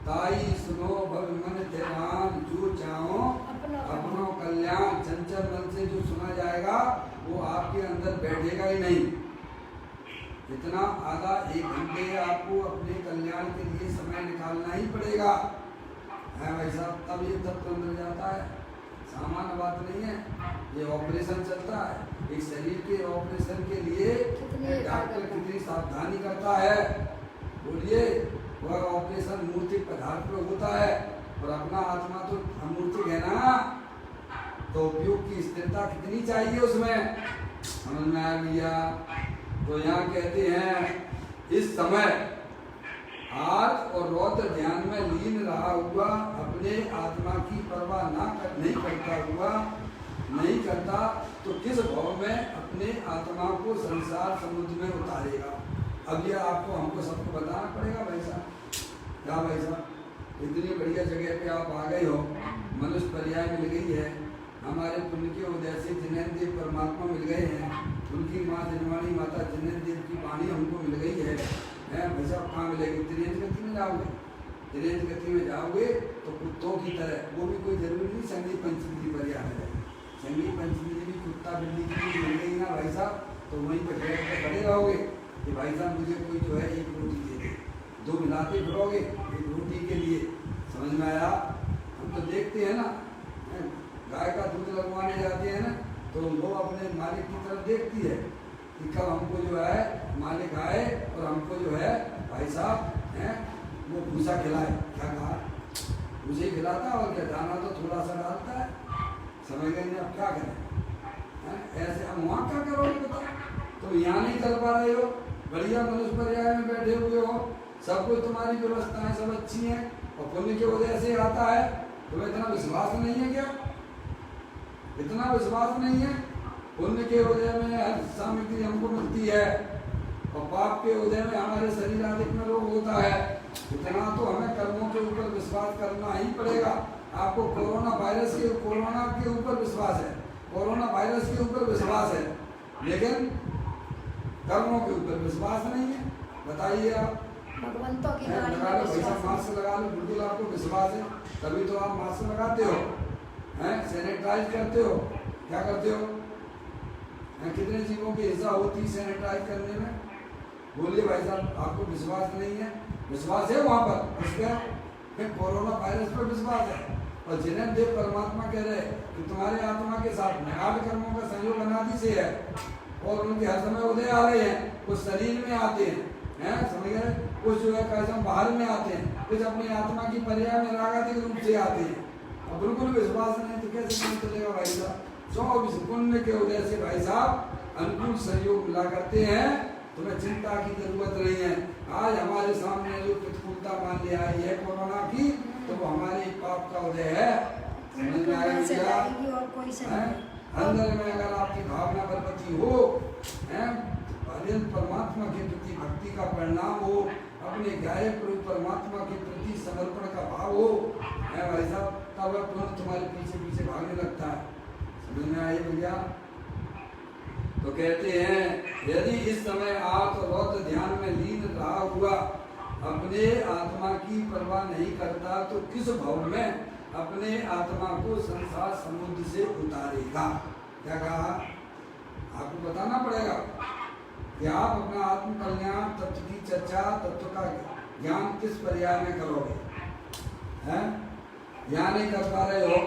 ताई सुनो भव मन ध्यान, जो चाहो अपनो कल्याण। चंचल मन से जो सुना जाएगा वो आपके अंदर बैठेगा ही नहीं। इतना आधा एक घंटे आपको अपने कल्याण के लिए समय निकालना ही पड़ेगा, है भाई साहब, तब ये तत्व अंदर जाता है। सामान्य बात नहीं है, ये ऑपरेशन चलता है। एक शरीर के ऑपरेशन के लिए डॉक्टर कितनी सावधानी करता है, बोलिए। वह ऑपरेशन मूर्तिक पदार्थ पर होता है, और अपना आत्मा तो अमूर्तिक है ना, तो उपयोग की स्थिरता कितनी चाहिए उसमें। समझ में आ गया? तो यहाँ कहते हैं इस समय आर्त और रौद्र ध्यान में लीन रहा हुआ, अपने आत्मा की परवाह नहीं करता, तो किस भाव में अपने आत्मा को संसार समुद्र में उतारेगा। अब ये आपको हमको सबको बताना पड़ेगा भाई साहब। क्या भाई साहब, इतनी बढ़िया जगह पे आप आ गए हो, मनुष्य पर्याय मिल गई है, हमारे पुण्य के उदय से जिनेन्द्र देव परमात्मा मिल गए हैं, उनकी माँ जनवाणी माता जिनेन्द्र देव की वाणी हमको मिल गई है। भाई साहब कहाँ मिलेगी? त्रियंच गति में जाओगे। त्रियंच गति में जाओगे तो कुत्तों की तरह, वो भी कोई जरूरी नहीं संगीत पंचमी की पर्याय है। संगीत पंचमी भी कुत्ता बिल्ली की मिल गई ना भाई साहब, तो वहीं पर बैठ कर खड़े रहोगे कि भाई साहब मुझे कोई जो है एक रोटी दे दे, दो मिलाते फिरोगे एक रोटी के लिए। समझ में आया? हम तो देखते हैं ना, गाय का दूध लगवाने जाते हैं ना, तो वो अपने मालिक की तरफ देखती है कि कब हमको जो है मालिक आए और हमको जो है भाई साहब हैं वो भूसा खिलाए। क्या कहा? भूसे खिलाता है, और क्या दाना तो थोड़ा सा डालता है। समझ गए? अब क्या करें? ऐसे हम वहाँ क्या करोगे बताओ? तुम यहाँ नहीं कर पा रहे हो, बढ़िया मनुष्य पर्याय में बैठे हुए हो, सब कुछ तुम्हारी व्यवस्थाएं सब अच्छी हैं, और पुण्य के वजह से आता है। तुम्हें इतना विश्वास नहीं है क्या? इतना विश्वास नहीं है? पुण्य के उदय में हर सामग्री हमको मिलती है, और पाप के उदय में हमारे शरीर आदि में रोग होता है। इतना तो हमें कर्मों के ऊपर विश्वास करना ही पड़ेगा। आपको कोरोना के ऊपर विश्वास है, कोरोना वायरस के ऊपर विश्वास है, लेकिन कर्मों के ऊपर विश्वास नहीं है। बताइए आप? भगवंतों की लगा लो पैसा, मास्क लगा लो, बिल्कुल आपको विश्वास है तभी तो आप मास्क लगाते हो, हैं सैनिटाइज करते हो। क्या करते हो? कितने जीवों की हिस्सा होती है सैनिटाइज करने में? बोलिए भाई साहब, आपको विश्वास नहीं है? विश्वास है वहाँ पर, इस पर कोरोना वायरस पर विश्वास है। और जिनेन्द्र देव परमात्मा कह रहे कि तुम्हारे आत्मा के साथ निहाल कर्मों का संयोग अनादि से है, और उनके हर समय उदय आ रहे हैं। कुछ शरीर में आते हैं, समझ गए? कुछ जो है कैसे बाहर में आते हैं, कुछ अपनी आत्मा की पर्याय में रागात्मक रूप से आते हैं। और बिल्कुल विश्वास नहीं तो कैसे नहीं चलेगा भाई साहब? 24 पुण्य के उदय से भाई साहब अनुकूल सहयोग मिला करते हैं, तुम्हें चिंता की जरूरत नहीं है। आज हमारे सामने जो प्रतिकूलता मान लिया आई है कोरोना की, तो वो हमारे पाप का उदय है। समझ में आया क्या? अंदर में अगर आपकी भावना बलवती हो, परमात्मा के प्रति भक्ति का परिणाम हो, अपने गायक परमात्मा के प्रति समर्पण का भाव हो, भाई साहब, तब वह तुरंत तुम्हारे पीछे पीछे भागने लगता है। समझ में आए भैया? तो कहते हैं यदि इस समय आप रौद्र ध्यान में लीन रहा हुआ, अपने आत्मा की परवाह नहीं करता तो किस भाव में अपने आत्मा को संसार समुद्र से उतारेगा। क्या कहा? आपको बताना पड़ेगा कि आप अपना आत्म कल्याण तत्व की चर्चा, तत्व का ज्ञान किस पर्याय में करोगे। हैं? या नहीं कर पा रहे हो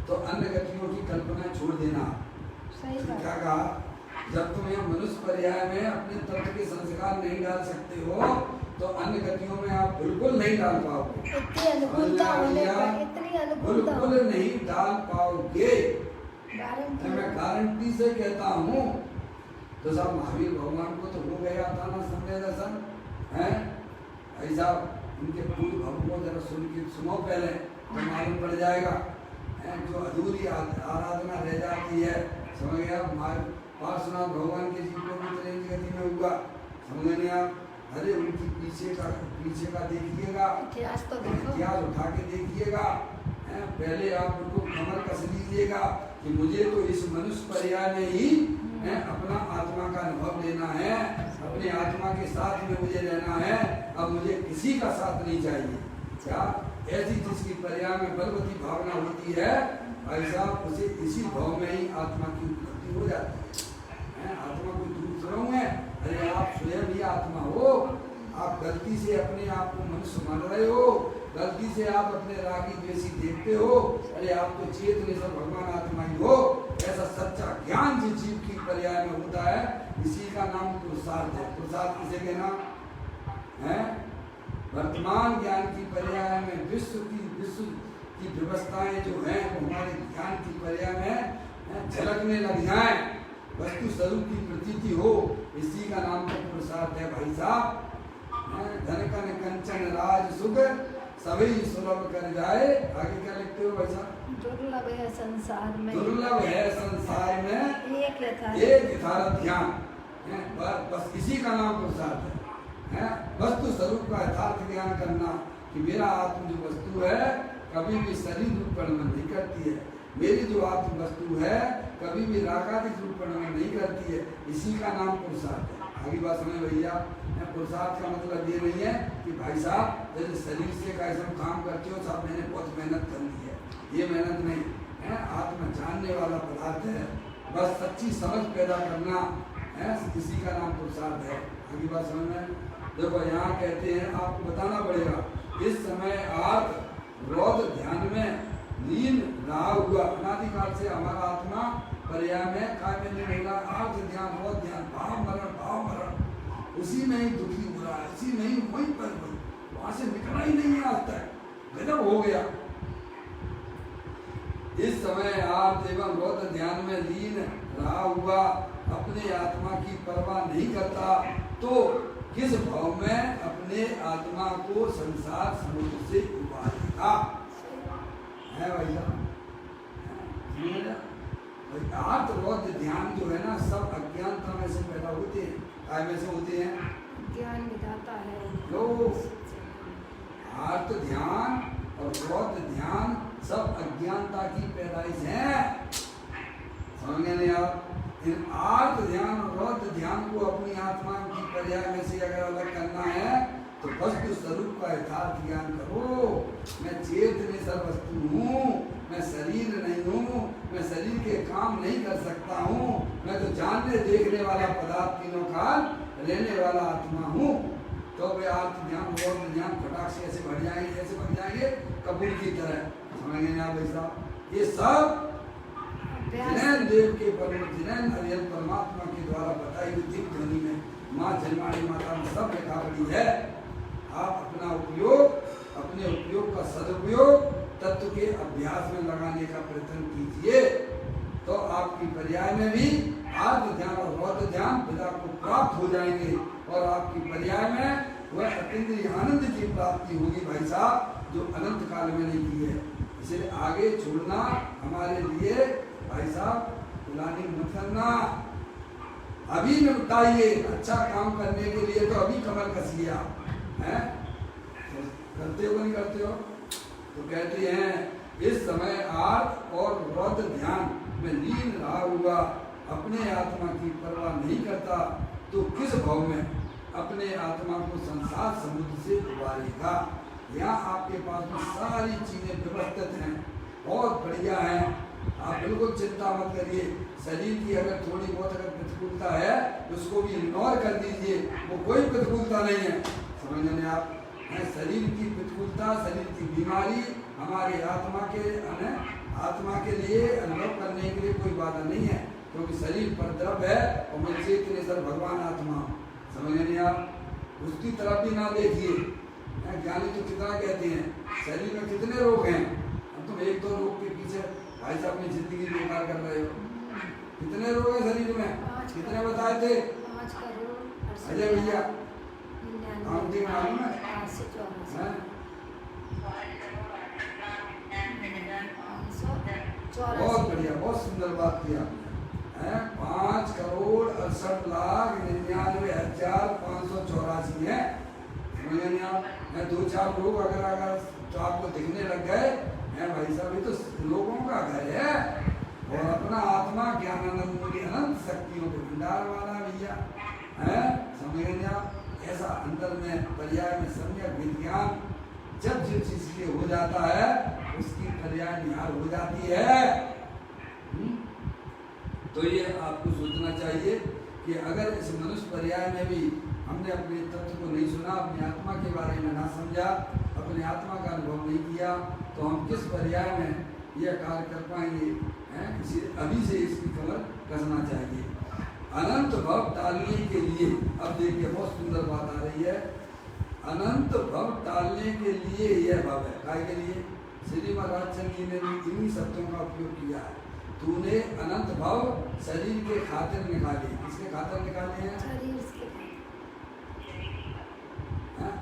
तो अन्य गतियों की कल्पना छोड़ देना। क्या कहा? जब तुम यह मनुष्य पर्याय में अपने तत्व के संस्कार नहीं डाल सकते हो तो अन्य गतियों में आप बिल्कुल नहीं डाल पाओगे। बिल्कुल नहीं डाल पाओगे। मैं गारंटी से कहता हूँ। तो साहब महावीर भगवान को तो हो गया था ना संजय दर्शन है। ऐसा उनके पूर्ण भव को जरा सुनो पहले तो मालूम पड़ जाएगा। जो अधूरी आराधना रह जाती है, समझ गया? पार्श्वनाथ भगवान के जीव को भी ट्रेन गति में हुआ, समझ नहीं आप? अरे उनकी पीछे का देखिएगा, इतिहास उठा के देखिएगा। पहले आप उनको कमर कस लीजिएगा कि मुझे तो इस मनुष्य पर्याय में ही अपना आत्मा का अनुभव लेना है, अपने आत्मा के साथ में मुझे रहना है। अब मुझे किसी का साथ नहीं चाहिए। क्या ऐसी जिसकी पर्याय में बलवती भावना होती है, ऐसा उसे इसी भाव में ही आत्मा की उपलब्धि हो जाती है। आत्मा कोई दूसरों है? अरे आप स्वयं ही आत्मा हो। आप गलती से अपने आप को मनुष्य मान रहे हो, गलती से आप अपने रागी द्वेषी देखते हो। अरे आप तो चेतन सब भगवान आत्मा ही हो। ऐसा सच्चा ज्ञान जिस जीव की पर्याय में होता है, इसी का नाम पुरुषार्थ है। पुरुषार्थ किसे कहना है? वर्तमान ज्ञान की पर्याय में विश्व की व्यवस्थाएं जो हैं वो हमारे ज्ञान की पर्याय में झलकने लग जाएं, वस्तु स्वरूप की प्रतीति हो, इसी का नाम तो पुरुषार्थ है भाई साहब। धन कन कंचन राज सुख सभी सुलभ कर जाए। आगे क्या लिखते हो भाई साहब? दुर्लभ है संसार में, दुर्लभ है संसार में एक यथार्थ ज्ञान। बस इसी का नाम पुरुषार्थ है। वस्तु स्वरूप का यथार्थ ज्ञान करना कि मेरा आत्म जो वस्तु है कभी भी शरीर रूप परिणमन नहीं करती है। मेरी जो आत्म वस्तु है कभी भी रागादिक रूप परिणमन नहीं करती है। इसी का नाम पुरुषार्थ है। आगे बात समझ भैया। पुरुषार्थ का मतलब ये नहीं है कि भाई साहब जैसे शरीर से कैसे काम करते हो साहब मैंने बहुत मेहनत कर ली है, ये मेहनत नहीं है। आत्मा जानने वाला पदार्थ है, बस सच्ची समझ पैदा करना है, इसी का नाम पुरुषार्थ है। आगे बात समझ में। देखो यहाँ कहते हैं आपको बताना पड़ेगा, इस समय आप रौद्र ध्यान में लीन रहा हुआ। अनादिकाल से हमारा आत्मा पर्याय में काय में नहीं मिला। आर्थ ध्यान, रौद्र ध्यान, भाव मरण उसी में ही दुखी हो रहा है, उसी में ही वहीं पर वहां से निकलना ही नहीं है आज तक। गजब हो गया। इस समय आप एवं रौद्र ध्यान में लीन रहा हुआ अपने आत्मा की परवाह नहीं करता तो किस भाव में अपने आत्मा को संसार समुद्र से उबारेगा। है भाई साहब? आर्थ रौद्र ध्यान जो है ना सब अज्ञानता में से पैदा होते हैं। काय में से होते हैं? ज्ञान विधाता है। आर्थ ध्यान और रौद्र ध्यान सब अज्ञानता की पैदाइश है। समझे नहीं आप? इन आर्थ ध्यान और रौद्र ध्यान को अपनी आत्मा की पर्याय में से अगर अलग करना है तो वस्तु स्वरूप का यथार्थ ज्ञान करो। मैं चेतन सर्वस्तु हूँ, मैं शरीर नहीं हूँ, मैं शरीर के काम नहीं कर सकता हूँ, मैं तो जानने देखने वाला पदार्थ तीनों काल रहने वाला आत्मा हूँ। तो वे आर्थ ध्यान रौद्र ध्यान फटाक से ऐसे बढ़ जाएंगे, ऐसे बढ़ जाएंगे कपूर की तरह। समझेंगे आप ऐसा? ये सब जिनैन देव के जिनैन हरिहर परमात्मा के द्वारा बताई हुई दिव्य ध्वनि में माँ जन्माणी माता में सब लिखा पड़ी है। आप अपना उपयोग, अपने उपयोग का सदुपयोग तत्व के अभ्यास में लगाने का प्रयत्न कीजिए तो आपकी पर्याय में भी आर्थ ध्यान और रौद्र ध्यान पिता को प्राप्त हो जाएंगे और आपकी पर्याय में वह अतीन्द्रिय आनंद की प्राप्ति होगी भाई साहब, जो अनंत काल में नहीं की है। इसलिए आगे छोड़ना हमारे लिए भाई साहब पुरानी मत करना, अभी निपटाइए। अच्छा काम करने के लिए तो अभी कमर कस लिया है, तो करते हो नहीं करते हो? तो कहते हैं इस समय आर्थ और रौद्र ध्यान में लीन रहा हुआ अपने आत्मा की परवाह नहीं करता तो किस भाव में अपने आत्मा को संसार समुद्र से उबारेगा। यहाँ आपके पास में सारी चीजें व्यवस्थित हैं, बहुत बढ़िया हैं। आप बिल्कुल चिंता मत करिए। शरीर की अगर थोड़ी बहुत अगर प्रतिकूलता है उसको भी इग्नोर कर दीजिए, वो कोई प्रतिकूलता नहीं है। समझ लें आप, शरीर की प्रतिकूलता, शरीर की बीमारी हमारे आत्मा के लिए अनुभव करने के लिए कोई बाधा नहीं है, क्योंकि शरीर पर द्रव है और मैं चेतन सर भगवान आत्मा। समझ नहीं आप, उसकी तरफ भी ना देखिए। ज्ञानी तो कितना कहते हैं शरीर में कितने रोग हैं, अब तुम एक दो रोग के पीछे भाई साहब अपनी जिंदगी बेकार कर रहे हो। कितने रोग हैं शरीर में, कितने बताए थे? 5 करोड़ अजय भैया मालूम है? बहुत बढ़िया, बहुत सुंदर बात किया है। 5,68,99,584 है। मैं 2-4 लोग अगर तो आपको दिखने लग गए हैं भाई साहब, ये तो लोगों का घर है और अपना आत्मा ज्ञानानंद की अनंत शक्तियों के भंडार वाला भैया है। समझ गए आप? ऐसा अंदर में पर्याय में सम्यक विज्ञान जब जिस चीज के हो जाता है उसकी पर्याय निहार हो जाती है। तो ये आपको सोचना चाहिए कि अगर इस मनुष्य पर्याय में भी हमने अपने तत्व को नहीं सुना, अपनी आत्मा के बारे में ना समझा, अपने आत्मा का अनुभव नहीं किया, तो हम किस पर्याय में यह कार्य कर पाएंगे? इसी अभी से इसकी कमर कसना चाहिए। अनंत भव टालने के लिए, अब देखिए बहुत सुंदर बात आ रही है। अनंत भव टालने के लिए यह भव है, काय के लिए? श्री महाराज जी ने भी इन्हीं शब्दों का उपयोग किया है। तूने अनंत भव शरीर के खातिर निकाले। किसके खातिर निकाले हैं?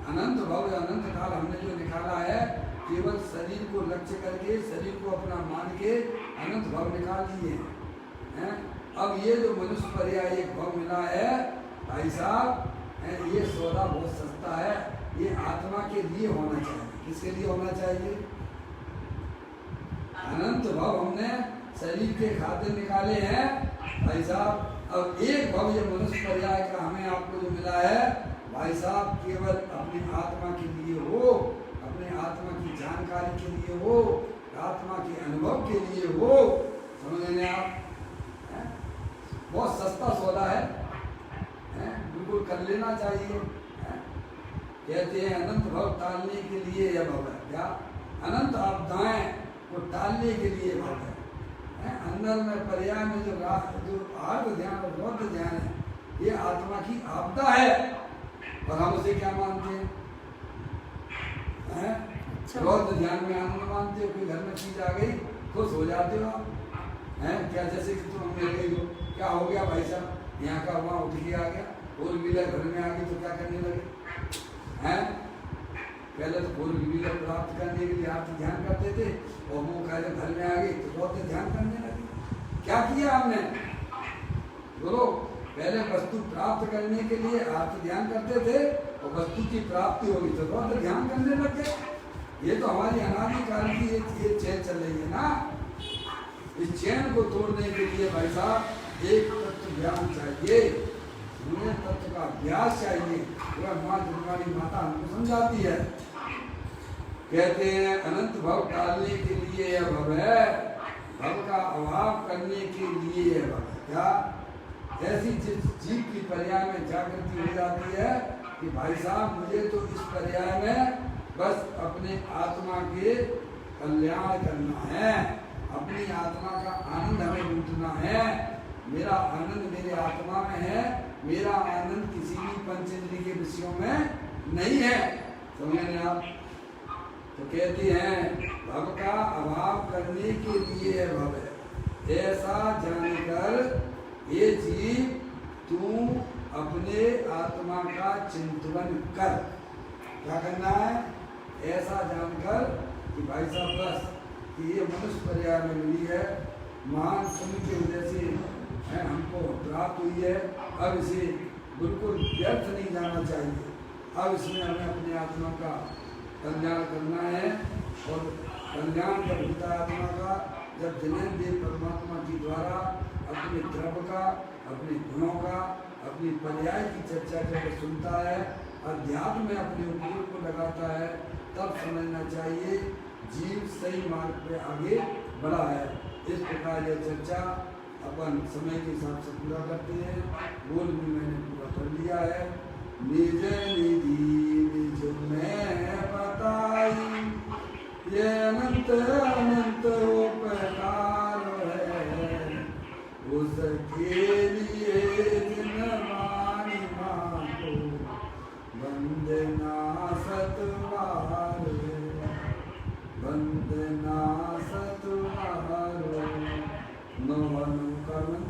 अनंत भव या अनंत काल हमने जो निकाला है केवल शरीर को लक्ष्य करके, शरीर को अपना मान के अनंत भव निकाल दिए हैं। अब ये जो मनुष्य पर्याय एक भव मिला है भाई साहब, ये सौदा बहुत सस्ता है। ये आत्मा के लिए होना चाहिए। किसके लिए होना चाहिए? अनंत भव हमने शरीर के खातिर निकाले हैं भाई साहब। अब एक भव ये मनुष्य पर्याय का हमें आपको जो मिला है भाई साहब, केवल अपनी आत्मा के लिए हो, अपने आत्मा की जानकारी के लिए हो, आत्मा के अनुभव के लिए हो। समझ लें आप, बहुत सस्ता सौदा है, बिल्कुल कर लेना चाहिए। कहते हैं अनंत भव टालने के लिए यह भव है। क्या? अनंत आपदाएं को टालने के लिए भव है। अंदर में पर्याय में जो आर्थ ध्यान और बौद्ध ध्यान है, ये आत्मा की आपदा है और हम उसे क्या मानते हैं? बौद्ध ध्यान में आनंद मानते हो। कोई घर में चीज आ गई खुश हो जाते हो आप, क्या? जैसे कि तुम मिल गई हो, क्या हो गया भाई साहब, यहाँ का वहाँ उठ के आ गया, फोर व्हीलर घर में आ गई तो क्या करने लगे? पहले तो फोर व्हीलर प्राप्त करने के लिए आप ध्यान करते थे और वो कहते घर में आ गई तो बहुत ध्यान करने लगे। क्या किया हमने? बोलो, पहले वस्तु प्राप्त करने के लिए आप ध्यान करते थे और वस्तु की प्राप्ति होगी तो बहुत ध्यान करने लग गए। ये तो हमारी अनादिकाल की ये चेन चल रही है ना। इस चैन को तोड़ने के लिए भाई साहब एक तत्व ज्ञान चाहिए, तत्व का अभ्यास चाहिए। माँ दुर्गानी माता हमको समझाती है, कहते हैं अनंत भव टालने के लिए यह भव है, भव का अभाव करने के लिए यह भव है। क्या? ऐसी जिस जीव की पर्याय में जागृति हो जाती है कि भाई साहब मुझे तो इस पर्याय में बस अपने आत्मा के कल्याण करना है, अपनी आत्मा का आनंद हमें लूटना है। मेरा आनंद मेरे आत्मा में है, मेरा आनंद किसी भी पंचेंद्रिय के विषयों में नहीं है। समझे आप? तो कहते हैं भव का अभाव करने के लिए भव है। ऐसा जानकर ये जीव तू अपने आत्मा का चिंतन कर। क्या करना है? ऐसा जानकर कि भाई साहब बस कि ये मनुष्य पर्याय में मिली है, महान पुण्य की वजह से हमको प्राप्त हुई है। अब इसे बिल्कुल व्यर्थ नहीं जाना चाहिए। अब इसमें हमें अपने आत्मा का कल्याण करना है और कल्याण जब होता है आत्मा का, जब जिनेंद्रिय परमात्मा के द्वारा अपने द्रव्य का, अपने गुणों का, अपनी पर्याय की चर्चा जब सुनता है, अध्यात्म में अपने उपयोग को लगाता है, तब समझना चाहिए जीव सही मार्ग पे आगे बढ़ा है। इस प्रकार यह चर्चा अपन समय के हिसाब से पूरा करते हैं। बोल भी मैंने पूरा कर लिया है। निज निधि निज में बताई, ये अनंत अनंत उपकार है, उसके लिए जिन वाणी माको वंदना सतवार है, वंदना सतवार कर्म।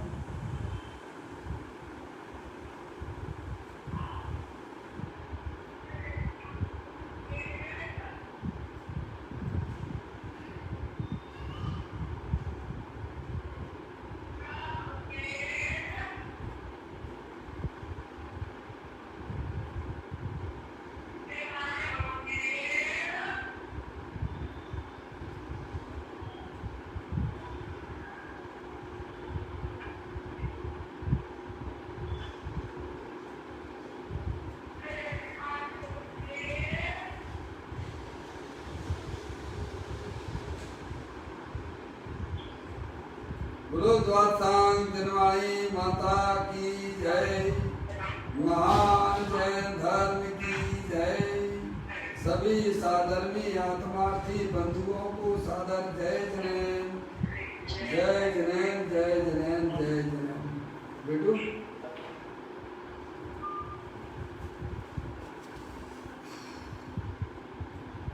बोलो द्वादशांग जनवाणी माता की जय, महान जैन धर्म की जय। सभी साधर्मी आत्मार्थी बंधुओं को सादर जय जैन, जय जैन, जय जैन, जय जैन। बेटू